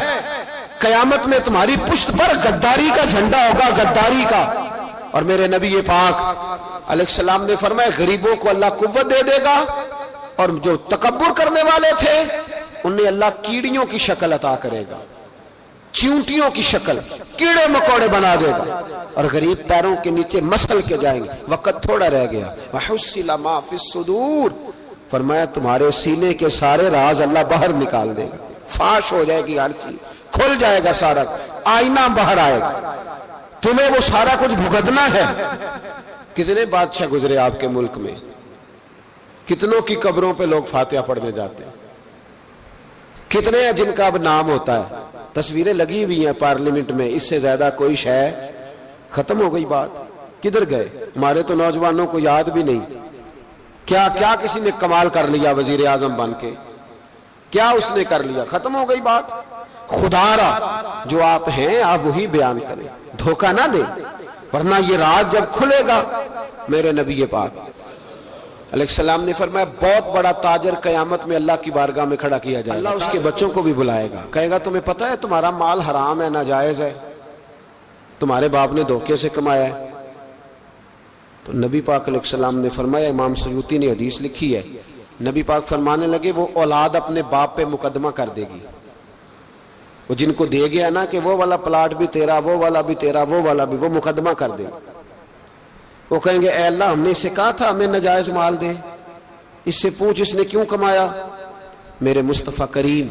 Speaker 1: قیامت میں تمہاری پشت پر غداری کا جھنڈا ہوگا، غداری کا. اور میرے نبی پاک علیہ السلام نے فرمایا غریبوں کو اللہ قوت دے دے گا اور جو تکبر کرنے والے تھے انہیں اللہ کیڑیوں کی شکل عطا کرے گا، چیونٹیوں کی شکل، کیڑے مکوڑے بنا دے گا اور غریب پیروں کے نیچے مسل کے جائیں گے. وقت تھوڑا رہ گیا. وَحُصِّلَ مَا فِي الصُّدُورِ، فرمایا تمہارے سینے کے سارے راز اللہ باہر نکال دے گا. فاش ہو جائے گی ہر چیز، کھل جائے گا سارا، آئینہ باہر آئے گا. تمہیں وہ سارا کچھ بھگتنا ہے. کتنے بادشاہ گزرے آپ کے ملک میں، کتنوں کی قبروں پہ لوگ فاتحہ پڑھنے جاتے ہیں، کتنے ہیں جن کا اب نام ہوتا ہے، تصویریں لگی ہوئی ہیں پارلیمنٹ میں. اس سے زیادہ کوئی شے ختم ہو گئی. بات کدھر گئے ہمارے تو نوجوانوں کو یاد بھی نہیں. کیا کیا کسی نے کمال کر لیا وزیر اعظم بن کے، کیا اس نے کر لیا؟ ختم ہو گئی بات. خدا را جو آپ ہیں آپ وہی بیان کریں، دھوکہ نہ دیں، ورنہ یہ راز جب کھلے گا. میرے نبی پاک علیہ السلام نے فرمایا بہت بڑا تاجر قیامت میں اللہ کی بارگاہ میں کھڑا کیا جائے گا. اللہ اس کے بچوں کو بھی بلائے گا، کہے گا تمہیں پتہ ہے تمہارا مال حرام ہے، ناجائز ہے، تمہارے باپ نے دھوکے سے کمایا ہے. تو نبی پاک علیہ السلام نے فرمایا، امام سیوطی نے حدیث لکھی ہے، نبی پاک فرمانے لگے وہ اولاد اپنے باپ پہ مقدمہ کر دے گی. وہ جن کو دے گیا نا کہ وہ والا پلاٹ بھی تیرا، وہ والا بھی تیرا، وہ والا بھی، وہ مقدمہ کر دے. وہ کہیں گے اے اللہ ہم نے اسے کہا تھا ہمیں ناجائز مال دے، اس سے پوچھ اس نے کیوں کمایا. میرے مصطفیٰ کریم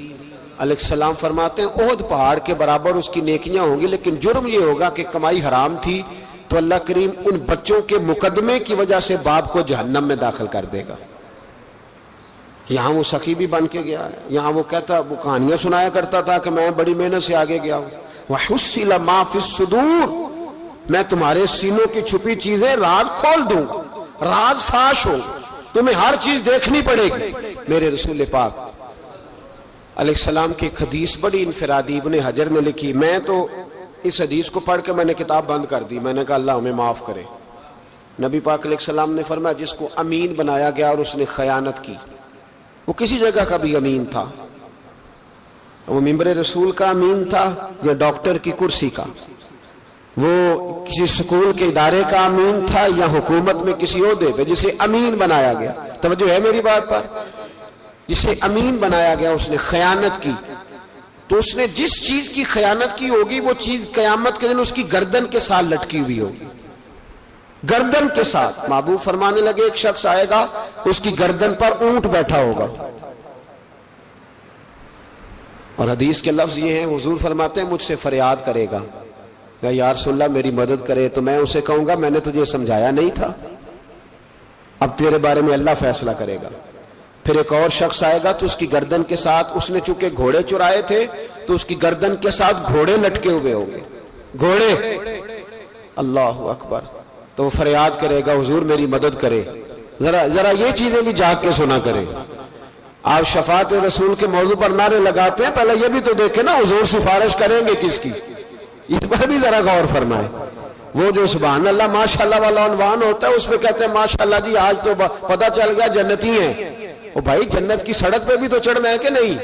Speaker 1: علیہ السلام فرماتے ہیں احد پہاڑ کے برابر اس کی نیکیاں ہوں گی، لیکن جرم یہ ہوگا کہ کمائی حرام تھی، تو اللہ کریم ان بچوں کے مقدمے کی وجہ سے باپ کو جہنم میں داخل کر دے گا. یہاں وہ سخی بھی بن کے گیا ہے، یہاں وہ کہتا، وہ کہانیاں سنایا کرتا تھا کہ میں بڑی محنت سے آگے گیا ہوں. وَحُصِّلَ مَا فِي الصُّدُورِ، میں تمہارے سینوں کی چھپی چیزیں راز کھول دوں، راز فاش ہو، تمہیں ہر چیز دیکھنی پڑے گی. میرے رسول پاک علیہ السلام کی ایک حدیث بڑی انفرادی ابن حجر نے لکھی. میں تو اس حدیث کو پڑھ کے میں نے کتاب بند کر دی. میں نے کہا اللہ ہمیں معاف کرے. نبی پاک علیہ السلام نے فرمایا جس کو امین بنایا گیا اور اس نے خیانت کی، وہ کسی جگہ کا بھی امین تھا، وہ ممبر رسول کا امین تھا یا ڈاکٹر کی کرسی کا، وہ کسی سکول کے ادارے کا امین تھا یا حکومت میں کسی عہدے پہ، جسے امین بنایا گیا. توجہ ہے میری بات پر؟ جسے امین بنایا گیا اس نے خیانت کی، تو اس نے جس چیز کی خیانت کی ہوگی وہ چیز قیامت کے دن اس کی گردن کے ساتھ لٹکی ہوئی ہوگی. گردن کے ساتھ. محبوب فرمانے لگے ایک شخص آئے گا اس کی گردن پر اونٹ بیٹھا ہوگا. اور حدیث کے لفظ یہ ہیں، حضور فرماتے ہیں مجھ سے فریاد کرے گا یا رسول اللہ میری مدد کرے، تو میں اسے کہوں گا میں نے تجھے سمجھایا نہیں تھا، اب تیرے بارے میں اللہ فیصلہ کرے گا. پھر ایک اور شخص آئے گا تو اس کی گردن کے ساتھ، اس نے چونکہ گھوڑے چرائے تھے تو اس کی گردن کے ساتھ گھوڑے لٹکے ہوئے ہوں گے، گھوڑے. اللہ اکبر. تو وہ فریاد کرے گا حضور میری مدد کرے. ذرا یہ چیزیں بھی جاگ کے سنا کرے. آپ شفاعت رسول کے موضوع پر نعرے لگاتے ہیں، پہلے یہ بھی تو دیکھیں نا حضور سفارش کریں گے کس کی، اس پر بھی ذرا غور فرمائیں. وہ جو سبحان اللہ ماشاءاللہ والا عنوان ہوتا ہے اس پہ کہتے ہیں ماشاءاللہ جی آج تو پتہ چل گیا جنتی ہیں. او بھائی جنت کی سڑک پہ بھی تو چڑھنا ہے کہ نہیں؟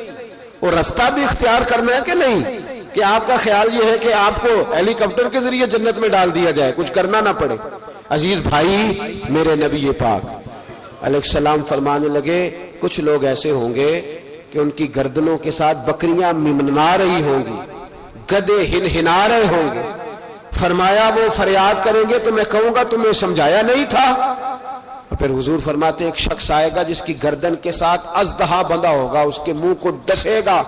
Speaker 1: وہ رستہ بھی اختیار کرنا ہے کہ نہیں؟ کہ آپ کا خیال یہ ہے کہ آپ کو ہیلی کاپٹر کے ذریعے جنت میں ڈال دیا جائے، کچھ کرنا نہ پڑے. عزیز بھائی، میرے نبی پاک علیہ السلام فرمانے لگے کچھ لوگ ایسے ہوں گے کہ ان کی گردنوں کے ساتھ بکریاں ممنا رہی ہوں گی، گدھے ہنہنا رہے ہوں گے. فرمایا وہ فریاد کریں گے تو میں کہوں گا تمہیں سمجھایا نہیں تھا. اور پھر حضور فرماتے ایک شخص آئے گا جس کی گردن کے ساتھ اژدہا بندھا ہوگا، اس کے منہ کو ڈسے گا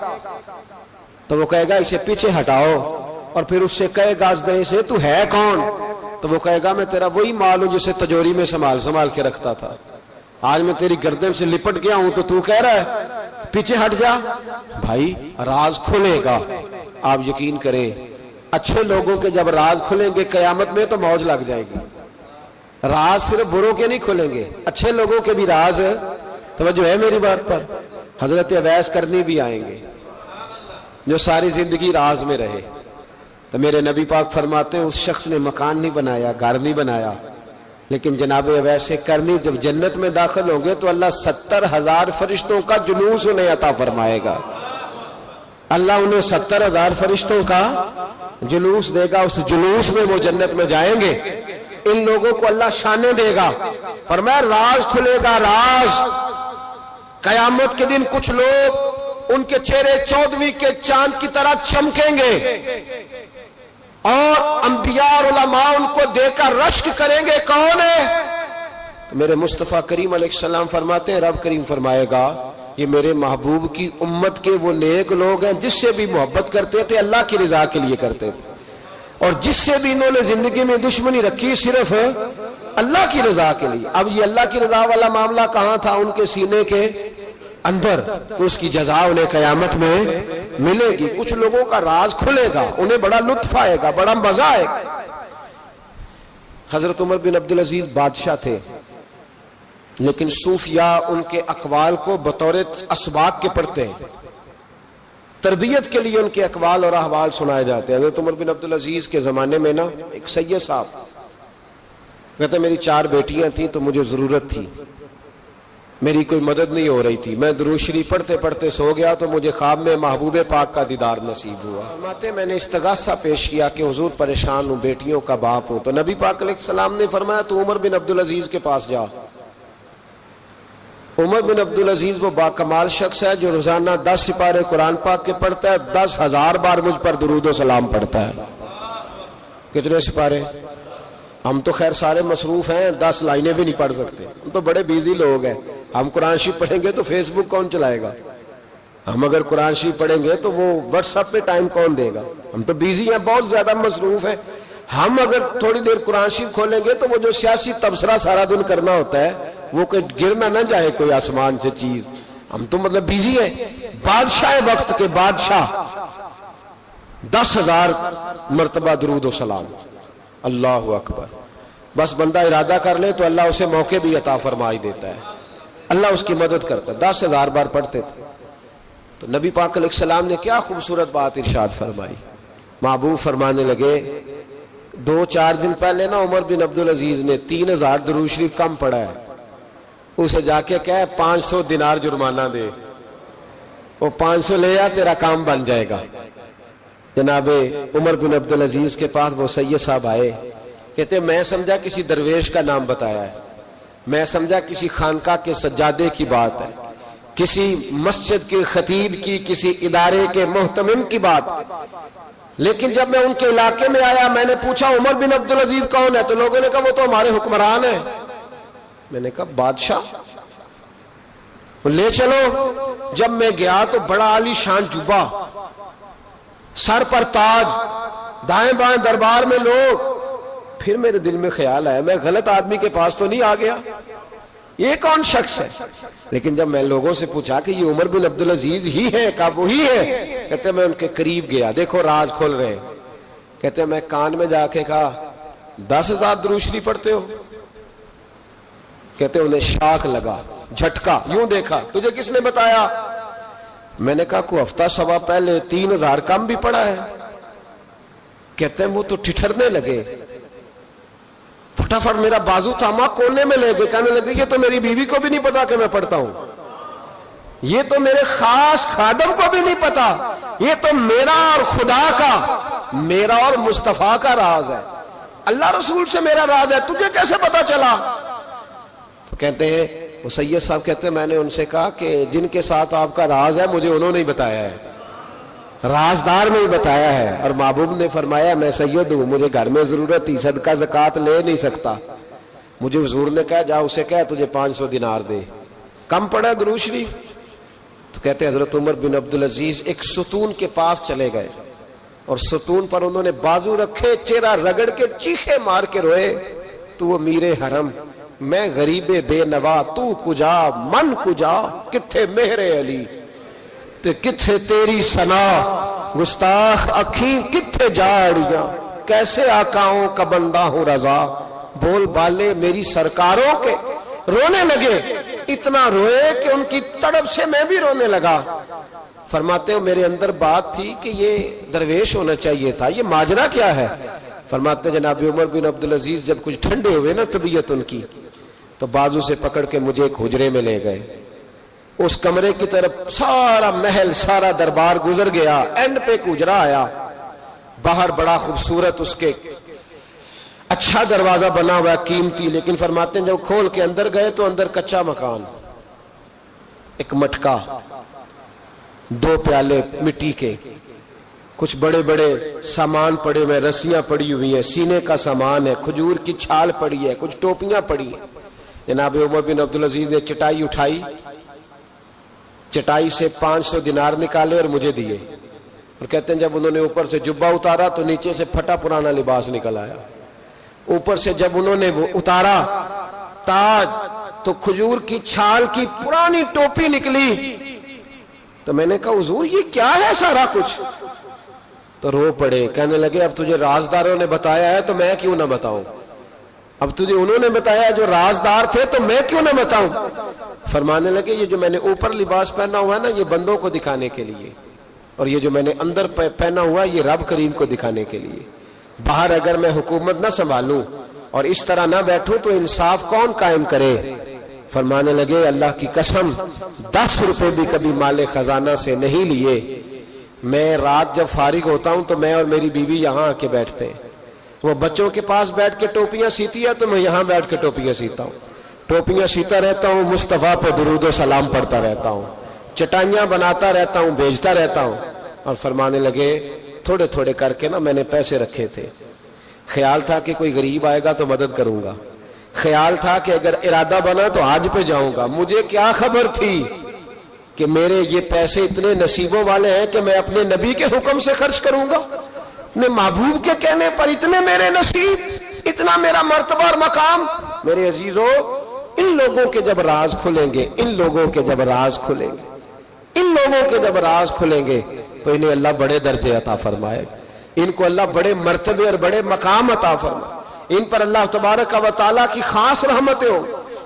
Speaker 1: تو وہ کہے گا اسے پیچھے ہٹاؤ. اور پھر اس سے کہے گا اژدہے سے تو ہے کون؟ تو وہ کہے گا میں تیرا وہی مال ہوں جسے تجوری میں سنبھال کے رکھتا تھا، آج میں تیری گردن سے لپٹ گیا ہوں تو کہہ رہا ہے پیچھے ہٹ جا. بھائی راز کھلے گا، آپ یقین کریں اچھے لوگوں کے جب راز کھلیں گے قیامت میں تو موج لگ جائے گی. راز صرف بروں کے نہیں کھلیں گے، اچھے لوگوں کے بھی راز. توجہ ہے میری بات پر؟ حضرت اویس کرنی بھی آئیں گے جو ساری زندگی راز میں رہے. تو میرے نبی پاک فرماتے ہیں اس شخص نے مکان نہیں بنایا، گھر نہیں بنایا، لیکن جناب اویس کرنی جب جنت میں داخل ہوں گے تو اللہ 70,000 فرشتوں کا جلوس انہیں عطا فرمائے گا. اللہ انہیں 70,000 فرشتوں کا جلوس دے گا. اس جلوس میں وہ جنت میں جائیں گے. ان لوگوں کو اللہ شانیں دے گا. فرمایا راز کھلے گا، راز. قیامت کے دن کچھ لوگ ان کے چہرے 14ویں کے چاند کی طرح چمکیں گے اور انبیاء اور علماء ان کو دیکھ کر رشک کریں گے کون ہے؟ میرے مصطفیٰ کریم علیہ السلام فرماتے ہیں رب کریم فرمائے گا یہ میرے محبوب کی امت کے وہ نیک لوگ ہیں جس سے بھی محبت کرتے تھے اللہ کی رضا کے لیے کرتے تھے، اور جس سے بھی انہوں نے زندگی میں دشمنی رکھی صرف اللہ کی رضا کے لیے. اب یہ اللہ کی رضا والا معاملہ کہاں تھا؟ ان کے سینے کے اندر. تو اس کی جزا انہیں قیامت میں ملے گی. کچھ لوگوں کا راز کھلے گا، انہیں بڑا لطف آئے گا، بڑا مزہ آئے گا. حضرت عمر بن عبدالعزیز بادشاہ تھے، لیکن صوفیاء ان کے اقوال کو بطور اسباق کے پڑھتے ہیں، تربیت کے لیے ان کے اقوال اور احوال سنائے جاتے ہیں. حضرت عمر بن عبدالعزیز کے زمانے میں نا ایک سید صاحب کہتے ہیں میری 4 بیٹیاں تھیں تو مجھے ضرورت تھی، میری کوئی مدد نہیں ہو رہی تھی، میں درود شریف پڑھتے پڑھتے سو گیا تو مجھے خواب میں محبوب پاک کا دیدار نصیب ہوا. فرماتے میں نے استغاثہ پیش کیا کہ حضور پریشان ہوں، بیٹیوں کا باپ ہوں. تو نبی پاک علیہ السلام نے فرمایا تو عمر بن عبدالعزیز کے پاس جا. عمر بن عبدالعزیز وہ باکمال شخص ہے جو روزانہ 10 سپارے قرآن پاک کے پڑھتا ہے، 10,000 بار مجھ پر درود و سلام پڑھتا ہے. کتنے سپارے؟ ہم تو خیر سارے مصروف ہیں، 10 لائنیں بھی نہیں پڑھ سکتے، ہم تو بڑے بیزی لوگ ہیں. ہم قرآن شریف پڑھیں گے تو فیس بک کون چلائے گا؟ ہم اگر قرآن شریف پڑھیں گے تو وہ واٹس ایپ پہ ٹائم کون دے گا؟ ہم تو بیزی ہیں، بہت زیادہ مصروف ہیں. ہم اگر تھوڑی دیر قرآن شریف کھولیں گے تو وہ جو سیاسی تبصرہ سارا دن کرنا ہوتا ہے وہ کوئی گرنا نہ جائے کوئی آسمان سے چیز. ہم تو مطلب بیزی ہیں. بادشاہ وقت کے بادشاہ 10,000 مرتبہ درود و سلام. اللہ اکبر. بس بندہ ارادہ کر لے تو اللہ اسے موقع بھی عطا فرمائی دیتا ہے، اللہ اس کی مدد کرتا ہے. 10,000 بار پڑھتے تھے. تو نبی پاک علیہ السلام نے کیا خوبصورت بات ارشاد فرمائی. محبوب فرمانے لگے 2-4 دن پہلے نا عمر بن عبدالعزیز نے 3,000 درود شریف کم پڑھا ہے، اسے جا کے کہے 500 دینار جرمانہ دے، وہ 500 لے آ تیرا کام بن جائے گا. جناب عمر بن عبدالعزیز کے پاس وہ سید صاحب آئے، کہتے میں سمجھا کسی درویش کا نام بتایا ہے، میں سمجھا کسی خانقاہ کے سجادے کی بات ہے، کسی مسجد کے خطیب کی، کسی ادارے کے محتمم کی بات، لیکن جب میں ان کے علاقے میں آیا میں نے پوچھا عمر بن عبدالعزیز کون ہے؟ تو لوگوں نے کہا وہ تو ہمارے حکمران ہیں۔ میں نے کہا بادشاہ؟ لے چلو۔ جب میں گیا تو بڑا عالی شان جبہ، سر پر تاج، دائیں بائیں دربار میں لوگ۔ پھر میرے دل میں خیال آیا میں غلط آدمی کے پاس تو نہیں آ گیا، یہ کون شخص ہے؟ لیکن جب میں لوگوں سے پوچھا کہ یہ عمر بن عبدالعزیز ہی ہے، کہا وہی ہے۔ کہتے میں ان کے قریب گیا، دیکھو راز کھول رہے ہیں۔ کہتے میں کان میں جا کے کہا 10,000 درود شریف پڑھتے ہو؟ کہتے انہیں شاک لگا، جھٹکا، یوں دیکھا، تجھے کس نے بتایا؟ میں نے کہا کوئی ہفتہ سوا پہلے 3,000 کم بھی پڑھا ہے۔ کہتے ہیں وہ تو ٹھٹھرنے لگے، فٹافٹ میرا بازو تھاما، کونے میں لے گئے، کہنے لگے یہ تو میری بیوی کو بھی نہیں پتا کہ میں پڑھتا ہوں، یہ تو میرے خاص خادم کو بھی نہیں پتا، یہ تو میرا اور خدا کا، میرا اور مصطفیٰ کا راز ہے، اللہ رسول سے میرا راز ہے، تجھے کیسے پتا چلا؟ تو کہتے ہیں وہ سید صاحب کہتے ہیں میں نے ان سے کہا کہ جن کے ساتھ آپ کا راز ہے مجھے انہوں نے ہی بتایا ہے، رازدار میں ہی بتایا ہے۔ اور محبوب نے فرمایا میں سید ہوں، مجھے گھر میں ضرورت تھی، صدقہ زکوٰۃ لے نہیں سکتا، مجھے حضور نے کہا جا اسے کہہ تجھے 500 دینار دے، کم پڑا درود شریف؟ تو کہتے ہیں حضرت عمر بن عبدالعزیز ایک ستون کے پاس چلے گئے اور ستون پر انہوں نے بازو رکھے، چہرہ رگڑ کے چیخے مار کے روئے، تو امیر حرم، میں غریب بے نوا، تو کجا من کجا، کتھے مہر علی تے کتھے تیری ثنا، گستاخ اکھیں کتھے جاڑیاں، کیسے آقاؤں کا بندہ ہوں رضا، بول بالے میری سرکاروں کے۔ رونے لگے، اتنا روئے کہ ان کی تڑپ سے میں بھی رونے لگا۔ فرماتے ہیں میرے اندر بات تھی کہ یہ درویش ہونا چاہیے تھا، یہ ماجرا کیا ہے؟ فرماتے ہیں جناب عمر بن عبدالعزیز جب کچھ ٹھنڈے ہوئے نا طبیعت ان کی، تو بازو سے پکڑ کے مجھے ایک حجرے میں لے گئے، اس کمرے کی طرف سارا محل سارا دربار گزر گیا، اینڈ پہ ایک حجرہ آیا، باہر بڑا خوبصورت اس کے اچھا دروازہ بنا ہوا قیمتی، لیکن فرماتے ہیں جب کھول کے اندر گئے تو اندر کچا مکان، ایک مٹکا، 2 پیالے مٹی کے، کچھ بڑے بڑے سامان پڑے ہوئے، رسیاں پڑی ہوئی ہیں، سینے کا سامان ہے، کھجور کی چھال پڑی ہے، کچھ ٹوپیاں پڑی ہیں۔ جناب عمر بن عبدالعزیز نے چٹائی اٹھائی، چٹائی سے 500 دینار نکالے اور مجھے دیے، اور کہتے ہیں جب انہوں نے اوپر سے جبہ اتارا تو نیچے سے پھٹا پرانا لباس نکل آیا، اوپر سے جب انہوں نے وہ اتارا تاج تو کھجور کی چھال کی پرانی ٹوپی نکلی، تو میں نے کہا حضور یہ کیا ہے سارا کچھ؟ تو رو پڑے، کہنے لگے اب تجھے رازداروں نے بتایا ہے تو میں کیوں نہ بتاؤں، اب تجھے انہوں نے بتایا جو رازدار تھے تو میں کیوں نہ بتاؤں؟ فرمانے لگے یہ جو میں نے اوپر لباس پہنا ہوا ہے نا یہ بندوں کو دکھانے کے لیے، اور یہ جو میں نے اندر پہنا ہوا ہے یہ رب کریم کو دکھانے کے لیے، باہر اگر میں حکومت نہ سنبھالوں اور اس طرح نہ بیٹھوں تو انصاف کون قائم کرے؟ فرمانے لگے اللہ کی قسم 10 روپے بھی کبھی مال خزانہ سے نہیں لیے، میں رات جب فارغ ہوتا ہوں تو میں اور میری بیوی یہاں آ کے بیٹھتے ہیں، وہ بچوں کے پاس بیٹھ کے ٹوپیاں سیتی ہے تو میں یہاں بیٹھ کے ٹوپیاں سیتا ہوں، ٹوپیاں سیتا رہتا ہوں، مصطفیٰ پہ درود و سلام پڑھتا رہتا ہوں، چٹائیاں بناتا رہتا ہوں، بیچتا رہتا ہوں۔ اور فرمانے لگے تھوڑے تھوڑے کر کے نا میں نے پیسے رکھے تھے، خیال تھا کہ کوئی غریب آئے گا تو مدد کروں گا، خیال تھا کہ اگر ارادہ بنا تو حج پہ جاؤں گا، مجھے کیا خبر تھی کہ میرے یہ پیسے اتنے نصیبوں والے ہیں کہ میں اپنے نبی کے حکم سے خرچ کروں گا، اپنے محبوب کے کہنے پر اتنے میرے نصیب، اتنا میرا مرتبہ اور مقام۔ میرے عزیزو ان لوگوں کے جب راز کھلیں گے، ان لوگوں کے جب راز کھلیں گے، ان لوگوں کے جب راز کھلیں گے تو انہیں اللہ بڑے درجے عطا فرمائے، ان کو اللہ بڑے مرتبے اور بڑے مقام عطا فرمائے، ان پر اللہ تبارک و تعالیٰ کی خاص رحمتیں ہوں۔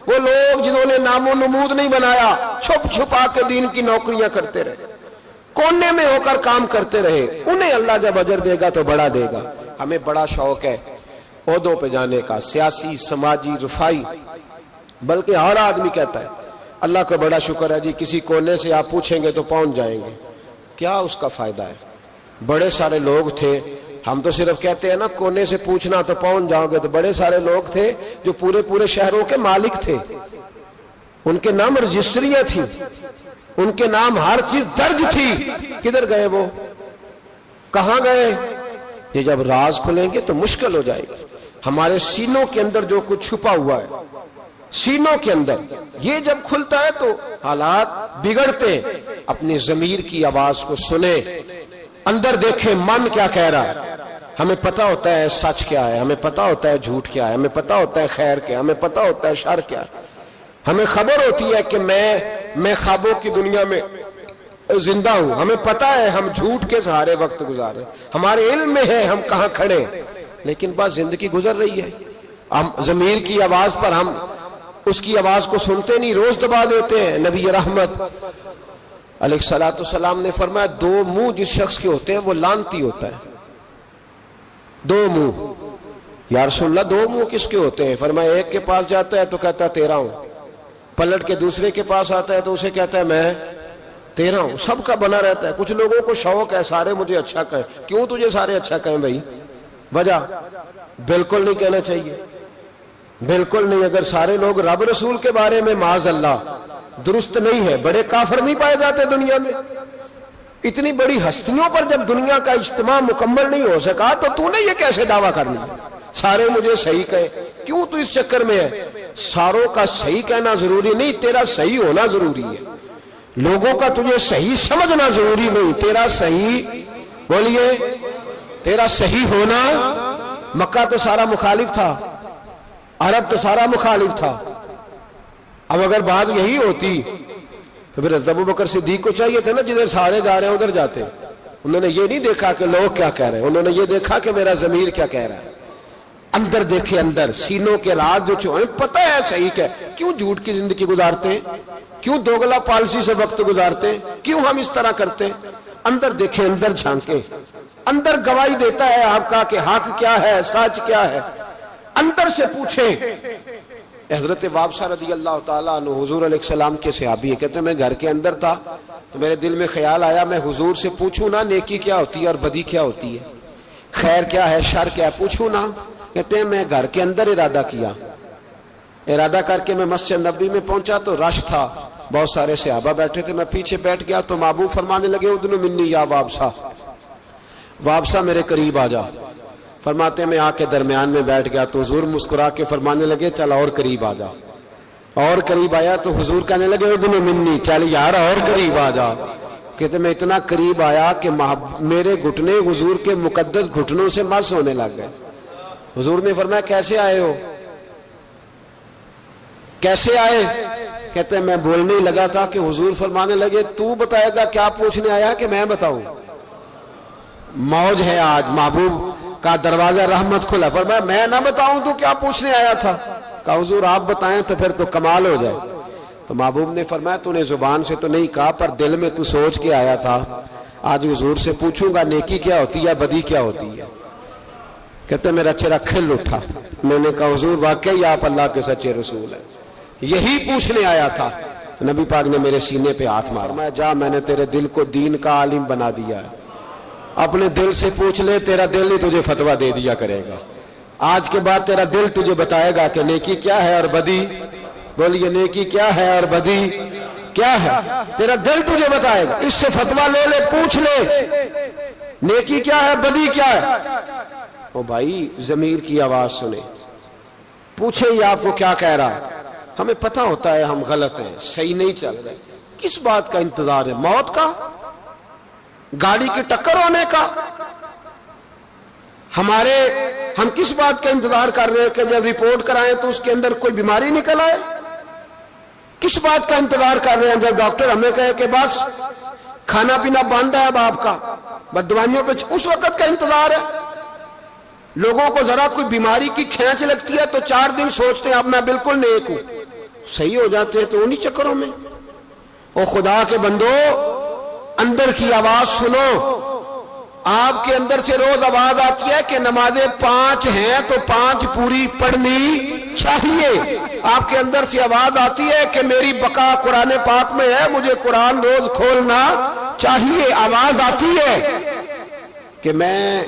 Speaker 1: وہ لوگ جنہوں نے نام و نمود نہیں بنایا، چھپ چھپا کے دین کی نوکریاں کرتے رہے، کونے میں ہو کر کام کرتے رہے، انہیں اللہ جب اجر دے گا تو بڑا دے گا۔ ہمیں بڑا شوق ہے عہدوں پہ جانے کا، سیاسی، سماجی، رفائی، بلکہ ہر آدمی کہتا ہے اللہ کا بڑا شکر ہے جی کسی کونے سے آپ پوچھیں گے تو پہنچ جائیں گے، کیا اس کا فائدہ ہے؟ بڑے سارے لوگ تھے، ہم تو صرف کہتے ہیں نا کونے سے پوچھنا تو پہنچ جاؤ گے، تو بڑے سارے لوگ تھے جو پورے پورے شہروں کے مالک تھے، ان کے نام رجسٹریاں تھیں، ان کے نام ہر چیز درج تھی، کدھر گئے وہ؟ کہاں گئے؟ یہ جب راز کھلیں گے تو مشکل ہو جائے گا. ہمارے سینوں کے اندر جو کچھ چھپا ہوا ہے، سینوں کے اندر، یہ جب کھلتا ہے تو حالات بگڑتے ہیں. اپنی ضمیر کی آواز کو سنیں، اندر دیکھیں من کیا کہہ رہا ہے. ہمیں پتہ ہوتا ہے سچ کیا ہے، ہمیں پتہ ہوتا ہے جھوٹ کیا ہے، ہمیں پتہ ہوتا ہے خیر کیا ہے، ہمیں پتہ ہوتا ہے شر کیا ہے. ہمیں خبر ہوتی ہے کہ میں خوابوں کی دنیا میں زندہ ہوں. ہمیں پتہ ہے ہم جھوٹ کے سہارے وقت گزارے، ہمارے علم میں ہے ہم کہاں کھڑے ہیں. لیکن بس زندگی گزر رہی ہے، ہم ضمیر کی آواز پر ہم اس کی آواز کو سنتے نہیں، روز دبا دیتے ہیں. نبی رحمت علیہ الصلوۃ والسلام نے فرمایا دو منہ جس شخص کے ہوتے ہیں وہ لعنتی ہوتا ہے. دو منہ. یا رسول اللہ دو منہ کس کے ہوتے ہیں؟ فرمایا ایک کے پاس جاتا ہے تو کہتا ہے تیرا ہوں، پلٹ کے دوسرے کے پاس آتا ہے تو اسے کہتا ہے میں تیرا ہوں. سب کا بنا رہتا ہے. کچھ لوگوں کو شوق ہے سارے مجھے اچھا کہیں. کیوں تجھے سارے اچھا کہیں بھائی؟ وجہ بالکل نہیں کہنا چاہیے، بالکل نہیں. اگر سارے لوگ رب رسول کے بارے میں معاذ اللہ درست نہیں ہے، بڑے کافر نہیں پائے جاتے دنیا میں. اتنی بڑی ہستیوں پر جب دنیا کا اجتماع مکمل نہیں ہو سکا تو نے یہ کیسے دعویٰ کر لیا سارے مجھے صحیح کہیں؟ کیوں تو اس چکر میں ہے؟ ساروں کا صحیح کہنا ضروری نہیں، تیرا صحیح ہونا ضروری ہے. لوگوں کا تجھے صحیح سمجھنا ضروری نہیں، تیرا صحیح، بولیے، تیرا صحیح ہونا. مکہ تو سارا مخالف تھا، عرب تو سارا مخالف تھا. اب اگر بات یہی ہوتی تو پھر ابو بکر صدیق کو چاہیے تھا نا جدھر سارے جا رہے ہیں ادھر جاتے. انہوں نے یہ نہیں دیکھا کہ لوگ کیا کہہ رہے ہیں، انہوں نے یہ دیکھا کہ میرا ضمیر کیا کہہ رہا ہے. اندر دیکھے، اندر سینوں کے راز جو چھوئے، پتہ ہے صحیح کہ کیوں جھوٹ کی زندگی گزارتے ہیں، کیوں دوگلا پالسی سے وقت گزارتے ہیں، کیوں ہم اس طرح کرتے ہیں. اندر دیکھیں، اندر جھانکیں. اندر گواہی دیتا ہے آپ کا کہ حق کیا ہے، سچ کیا ہے. اندر سے پوچھیں. حضرت وابسہ رضی اللہ تعالیٰ عنہ حضور علیہ السلام کے صحابی ہیں، کہتے ہیں میں گھر کے اندر تھا تو میرے دل میں خیال آیا میں حضور سے پوچھوں نا نیکی کیا ہوتی ہے اور بدی کیا ہوتی ہے، خیر کیا ہے شر کیا ہے، پوچھوں نا. کہتے ہیں میں گھر کے اندر ارادہ کیا، ارادہ کر کے میں مسجد نبوی میں پہنچا تو رش تھا، بہت سارے صحابہ بیٹھے تھے. میں پیچھے بیٹھ گیا تو محبوب فرمانے لگے ادنو منی یا وابسہ، وابسہ میرے قریب آ جا. فرماتے ہیں میں آ کے درمیان میں بیٹھ گیا تو حضور مسکرا کے فرمانے لگے چل اور قریب آ جا. اور قریب آیا تو حضور کہنے لگے ادنو منی، چل یار اور قریب آ جا. کہتے میں اتنا قریب آیا کہ میرے گھٹنے حضور کے مقدس گھٹنوں سے مس ہونے لگ گئے. حضور نے فرمایا کیسے آئے ہو، کیسے آئے؟ کہتے ہیں میں بولنے ہی لگا تھا کہ حضور فرمانے لگے تو بتائے گا کیا پوچھنے آیا کہ میں بتاؤں؟ موج ہے آج، محبوب کا دروازہ رحمت کھلا. فرمایا میں نہ بتاؤں تو کیا پوچھنے آیا تھا؟ کہا حضور آپ بتائیں تو پھر تو کمال ہو جائے. تو محبوب نے فرمایا تو نے زبان سے تو نہیں کہا پر دل میں تو سوچ کے آیا تھا. آج حضور سے پوچھوں گا نیکی کیا ہوتی ہے، بدی کیا ہوتی ہے. کہتے میرا چہرہ کھل اٹھا. میں نے کہا حضور واقعی آپ اللہ کے سچے رسول ہیں، یہی پوچھنے آیا تھا. نبی پاک نے میرے سینے پہ ہاتھ مارا. میں جا میں نے تیرے دل کو دین کا عالم بنا دیا ہے، اپنے دل سے پوچھ لے، تیرا دل ہی تجھے فتویٰ دے دیا کرے گا. آج کے بعد تیرا دل تجھے بتائے گا کہ نیکی کیا ہے اور بدی. بولیے نیکی کیا ہے اور بدی کیا ہے، تیرا دل تجھے بتائے گا. اس سے فتویٰ لے لے، پوچھ لے نیکی کیا ہے بدی کیا ہے. او بھائی ضمیر کی آواز سنے، پوچھے یہ آپ کو کیا کہہ رہا. ہمیں پتہ ہوتا ہے ہم غلط ہیں، صحیح نہیں چل رہے. کس بات کا انتظار ہے؟ موت کا، گاڑی کی ٹکر ہونے کا؟ ہم کس بات کا انتظار کر رہے ہیں کہ جب رپورٹ کرائیں تو اس کے اندر کوئی بیماری نکل آئے؟ کس بات کا انتظار کر رہے ہیں جب ڈاکٹر ہمیں کہے کہ بس کھانا پینا بند ہے اب آپ کا، بس دوائیوں پہ، اس وقت کا انتظار ہے؟ لوگوں کو ذرا کوئی بیماری کی کھینچ لگتی ہے تو 4 دن سوچتے ہیں اب میں بالکل نیک ہوں، صحیح ہو جاتے ہیں تو انہی چکروں میں. او خدا کے بندو اندر کی آواز سنو. آپ کے اندر سے روز آواز آتی ہے کہ نمازیں 5 ہیں تو 5 پوری پڑھنی چاہیے. آپ کے اندر سے آواز آتی ہے کہ میری بقا قرآن پاک میں ہے، مجھے قرآن روز کھولنا چاہیے. آواز آتی ہے کہ میں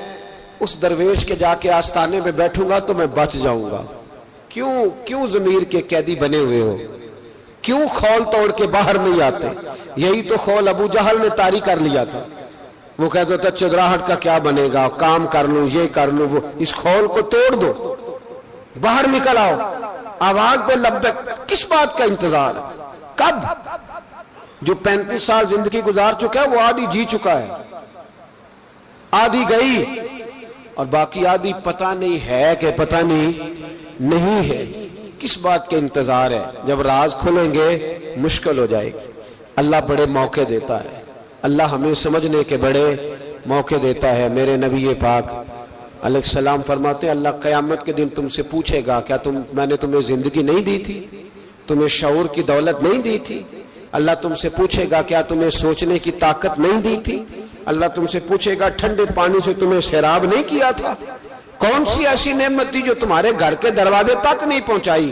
Speaker 1: اس درویش کے جا کے آستانے میں بیٹھوں گا تو میں بچ جاؤں گا. کیوں ضمیر کے قیدی بنے ہوئے ہو؟ کیوں خول توڑ کے باہر نہیں آتے؟ یہی تو خول ابو جہل نے طاری کر لیا تھا. وہ کہتا تھا چدراہٹ کا کیا بنے گا، کام کر لوں، یہ کر لوں، وہ اس خول کو توڑ دو، باہر نکل آؤ، آواز پہ لبیک، کس بات کا انتظار ہے؟ کب؟ جو 35 سال زندگی گزار چکا ہے وہ آدھی جی چکا ہے، آدھی گئی اور باقی آدھی پتہ نہیں ہے کہ پتہ نہیں ہے۔ کس بات کے انتظار ہے؟ جب راز کھلیں گے مشکل ہو جائے گی۔ اللہ بڑے موقع دیتا ہے، اللہ ہمیں سمجھنے کے بڑے موقع دیتا ہے۔ میرے نبی پاک علیہ السلام فرماتے ہیں اللہ قیامت کے دن تم سے پوچھے گا کیا میں نے تمہیں زندگی نہیں دی تھی، تمہیں شعور کی دولت نہیں دی تھی؟ اللہ تم سے پوچھے گا کیا تمہیں سوچنے کی طاقت نہیں دی تھی؟ اللہ تم سے پوچھے گا ٹھنڈے پانی سے تمہیں سیراب نہیں کیا تھا؟ کون سی ایسی نعمت تھی جو تمہارے گھر کے دروازے تک نہیں پہنچائی؟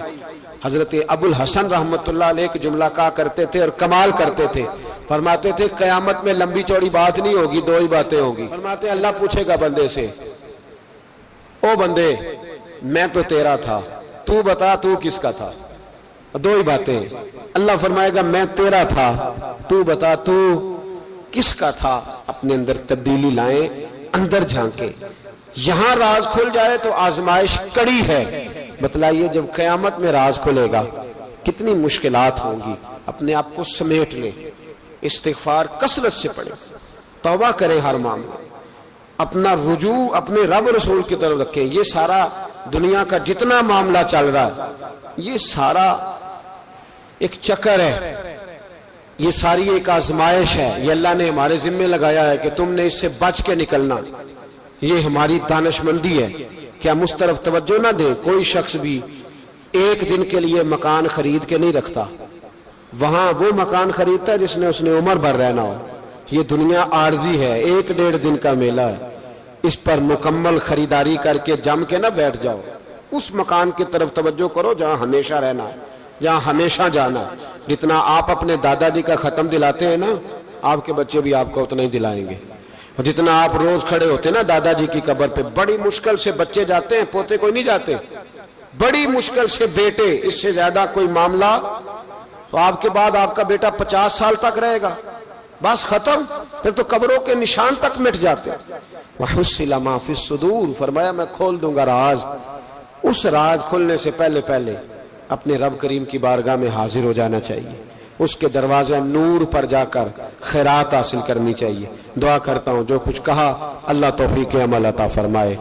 Speaker 1: حضرت ابو الحسن رحمت اللہ علیہ ایک جملہ کہا کرتے تھے اور کمال کرتے تھے، فرماتے تھے قیامت میں لمبی چوڑی بات نہیں ہوگی، دو ہی باتیں ہوگی۔ فرماتے ہیں اللہ پوچھے گا بندے سے، او بندے میں تو تیرا تھا، تو بتا تو کس کا تھا؟ دو ہی باتیں۔ اللہ فرمائے گا میں تیرا تھا، تو بتا تو کس کا تھا؟ اپنے اندر تبدیلی لائیں، اندر جھانکیں۔ یہاں راز کھل جائے تو آزمائش کڑی ہے، بتلائیے جب قیامت میں راز کھلے گا کتنی مشکلات ہوں گی۔ اپنے آپ کو سمیٹ لیں، استغفار کثرت سے پڑھیں، توبہ کریں ہر معاملے، اپنا رجوع اپنے رب رسول کی طرف رکھیں۔ یہ سارا دنیا کا جتنا معاملہ چل رہا ہے یہ سارا ایک چکر ہے، یہ ساری ایک آزمائش ہے، یہ اللہ نے ہمارے ذمہ لگایا ہے کہ تم نے اس سے بچ کے نکلنا۔ یہ ہماری دانشمندی ہے کہ ہم اس طرف توجہ نہ دیں۔ کوئی شخص بھی ایک دن کے لیے مکان خرید کے نہیں رکھتا، وہاں وہ مکان خریدتا ہے جس نے اس نے عمر بھر رہنا ہو۔ یہ دنیا عارضی ہے، 1-1.5 دن کا میلہ ہے، اس پر مکمل خریداری کر کے جم کے نہ بیٹھ جاؤ۔ اس مکان کی طرف توجہ کرو جہاں ہمیشہ رہنا ہے، جہاں ہمیشہ جانا ہے۔ جتنا آپ اپنے دادا جی کا ختم دلاتے ہیں نا، آپ کے بچے بھی آپ کو اتنا ہی دلائیں گے۔ اور جتنا آپ روز کھڑے ہوتے ہیں نا دادا جی کی قبر پہ، بڑی مشکل سے بچے جاتے ہیں، پوتے کوئی نہیں جاتے، بڑی مشکل سے بیٹے، اس سے زیادہ کوئی معاملہ تو آپ کے بعد آپ کا بیٹا 50 سال تک رہے گا، بس ختم، پھر تو قبروں کے نشان تک مٹ جاتے۔ وَحُصِّلَ مَا فِي الصُّدُورِ، فرمایا میں کھول دوں گا راز۔ اس راز کھلنے سے پہلے اپنے رب کریم کی بارگاہ میں حاضر ہو جانا چاہیے، اس کے دروازے نور پر جا کر خیرات حاصل کرنی چاہیے۔ دعا کرتا ہوں جو کچھ کہا اللہ توفیق عمل عطا فرمائے۔